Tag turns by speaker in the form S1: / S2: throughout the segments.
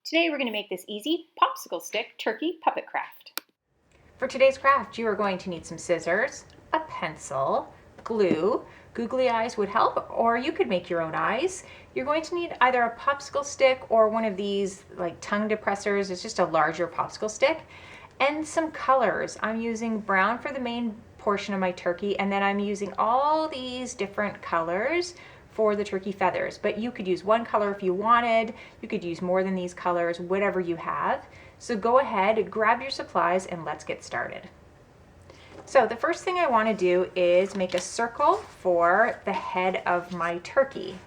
S1: Today we're going to make this easy popsicle stick turkey puppet craft.
S2: For today's craft, you are going to need some scissors, a pencil, glue. Googly eyes would help, or you could make your own eyes. You're going to need either a popsicle stick or one of these like tongue depressors. It's just a larger popsicle stick. And some colors. I'm using brown for the main portion of my turkey, and then I'm using all these different colors for the turkey feathers, but you could use one color if you wanted. You could use more than these colors, whatever you have. So go ahead, grab your supplies, and let's get started. So the first thing I want to do is make a circle for the head of my turkey.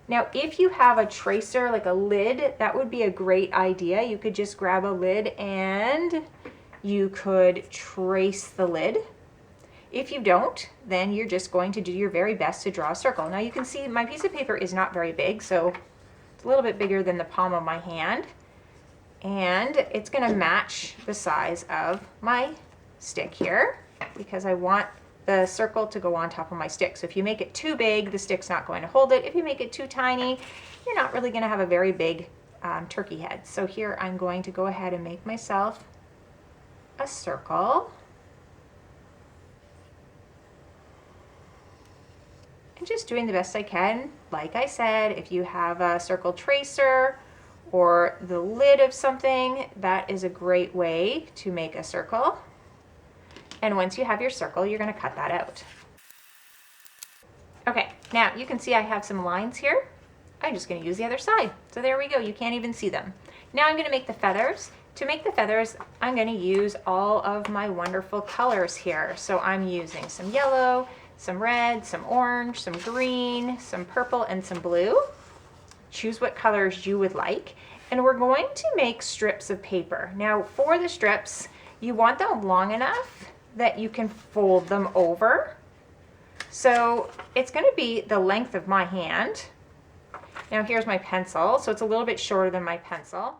S2: Now, if you have a tracer, like a lid, that would be a great idea. You could just grab a lid and you could trace the lid. If you don't, then you're just going to do your very best to draw a circle. Now you can see my piece of paper is not very big, so it's a little bit bigger than the palm of my hand. And it's going to match the size of my stick here because I want the circle to go on top of my stick. So if you make it too big, the stick's not going to hold it. If you make it too tiny, you're not really going to have a very big turkey head. So here I'm going to go ahead and make myself a circle. And just doing the best I can. Like I said, if you have a circle tracer or the lid of something, that is a great way to make a circle. And once you have your circle, you're going to cut that out. Okay, now you can see I have some lines here. I'm just going to use the other side. So there we go. You can't even see them. Now I'm going to make the feathers. To make the feathers, I'm going to use all of my wonderful colors here. So I'm using some yellow, some red, some orange, some green, some purple, and some blue. Choose what colors you would like. And we're going to make strips of paper. Now for the strips, you want them long enough that you can fold them over. So it's going to be the length of my hand. Now here's my pencil, so it's a little bit shorter than my pencil.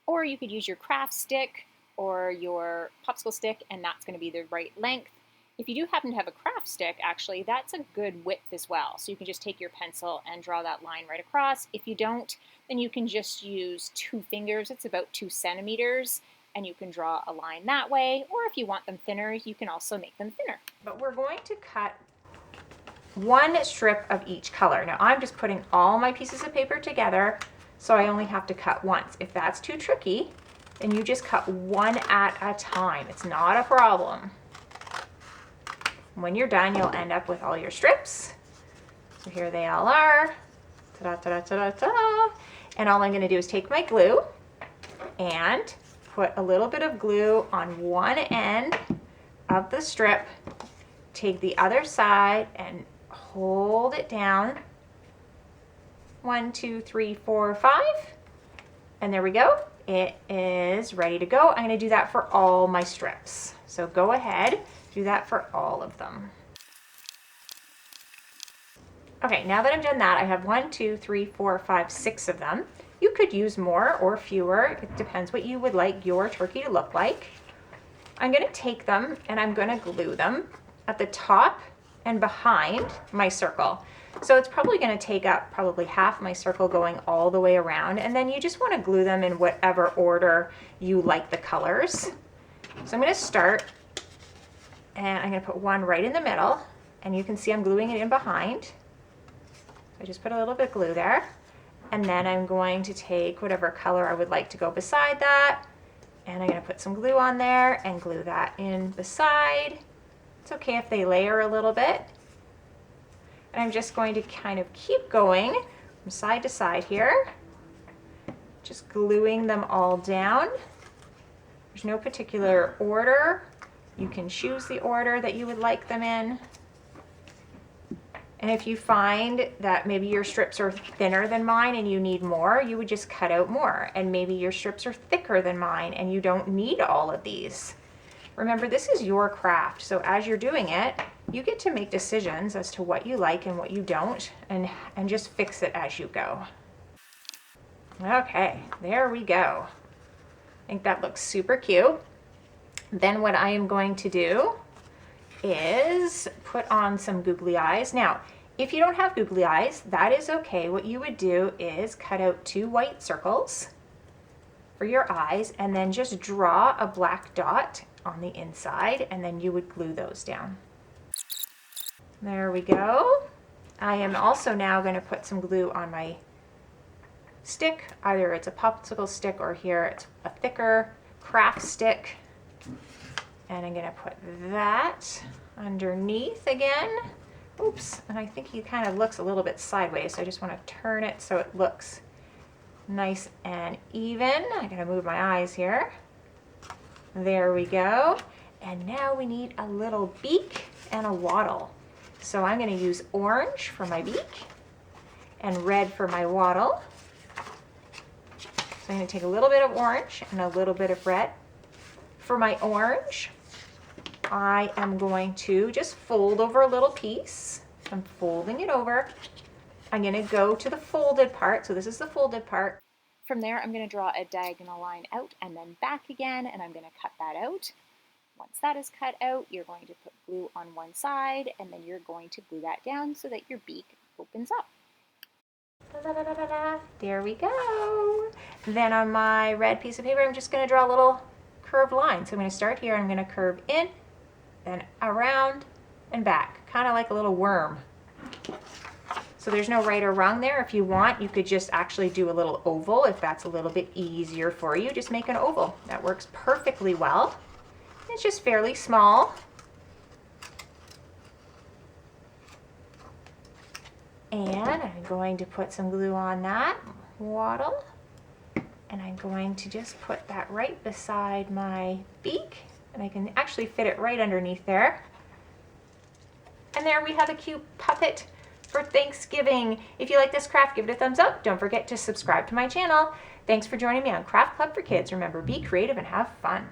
S1: Or you could use your craft stick or your popsicle stick, and that's going to be the right length. If you do happen to have a craft stick, actually, that's a good width as well. So you can just take your pencil and draw that line right across. If you don't, then you can just use 2 fingers. It's about 2 centimeters, and you can draw a line that way. Or if you want them thinner, you can also make them thinner.
S2: But we're going to cut one strip of each color. Now I'm just putting all my pieces of paper together, so I only have to cut once. If that's too tricky, then you just cut one at a time. It's not a problem. When you're done, you'll end up with all your strips. So here they all are. Ta-da, ta-da, ta-da, ta-da. And all I'm going to do is take my glue and put a little bit of glue on one end of the strip. Take the other side and hold it down. 1, 2, 3, 4, 5. And there we go. It is ready to go. I'm going to do that for all my strips. So go ahead. Do that for all of them. Okay, now that I've done that, I have 1, 2, 3, 4, 5, 6 of them. You could use more or fewer. It depends what you would like your turkey to look like. I'm going to take them and I'm going to glue them at the top and behind my circle. So it's probably going to take up probably half my circle going all the way around. And then you just want to glue them in whatever order you like the colors. So I'm going to start. And I'm going to put one right in the middle, and you can see I'm gluing it in behind. So I just put a little bit of glue there. And then I'm going to take whatever color I would like to go beside that, and I'm going to put some glue on there and glue that in beside. It's okay if they layer a little bit. And I'm just going to kind of keep going from side to side here, just gluing them all down. There's no particular order. You can choose the order that you would like them in. And if you find that maybe your strips are thinner than mine and you need more, you would just cut out more. And maybe your strips are thicker than mine and you don't need all of these. Remember, this is your craft. So as you're doing it, you get to make decisions as to what you like and what you don't, and just fix it as you go. Okay, there we go. I think that looks super cute. Then what I am going to do is put on some googly eyes. Now, if you don't have googly eyes, that is okay. What you would do is cut out 2 white circles for your eyes, and then just draw a black dot on the inside, and then you would glue those down. There we go. I am also now going to put some glue on my stick. Either it's a popsicle stick or here it's a thicker craft stick. And I'm going to put that underneath again. Oops, and I think he kind of looks a little bit sideways, so I just want to turn it so it looks nice and even. I'm going to move my eyes here. There we go. And now we need a little beak and a wattle. So I'm going to use orange for my beak and red for my wattle. So I'm going to take a little bit of orange and a little bit of red. For my orange, I am going to just fold over a little piece. I'm folding it over. I'm going to go to the folded part. So this is the folded part.
S1: From there, I'm going to draw a diagonal line out and then back again, and I'm going to cut that out. Once that is cut out, you're going to put glue on one side, and then you're going to glue that down so that your beak opens up.
S2: There we go. Then on my red piece of paper, I'm just going to draw a little curved line. So I'm going to start here. I'm going to curve in, then around and back, kind of like a little worm. So there's no right or wrong there. If you want, you could just actually do a little oval if that's a little bit easier for you. Just make an oval. That works perfectly well. It's just fairly small. And I'm going to put some glue on that wattle. And I'm going to just put that right beside my beak. And I can actually fit it right underneath there. And there we have a cute puppet for Thanksgiving. If you like this craft, give it a thumbs up. Don't forget to subscribe to my channel. Thanks for joining me on Craft Club for Kids. Remember, be creative and have fun.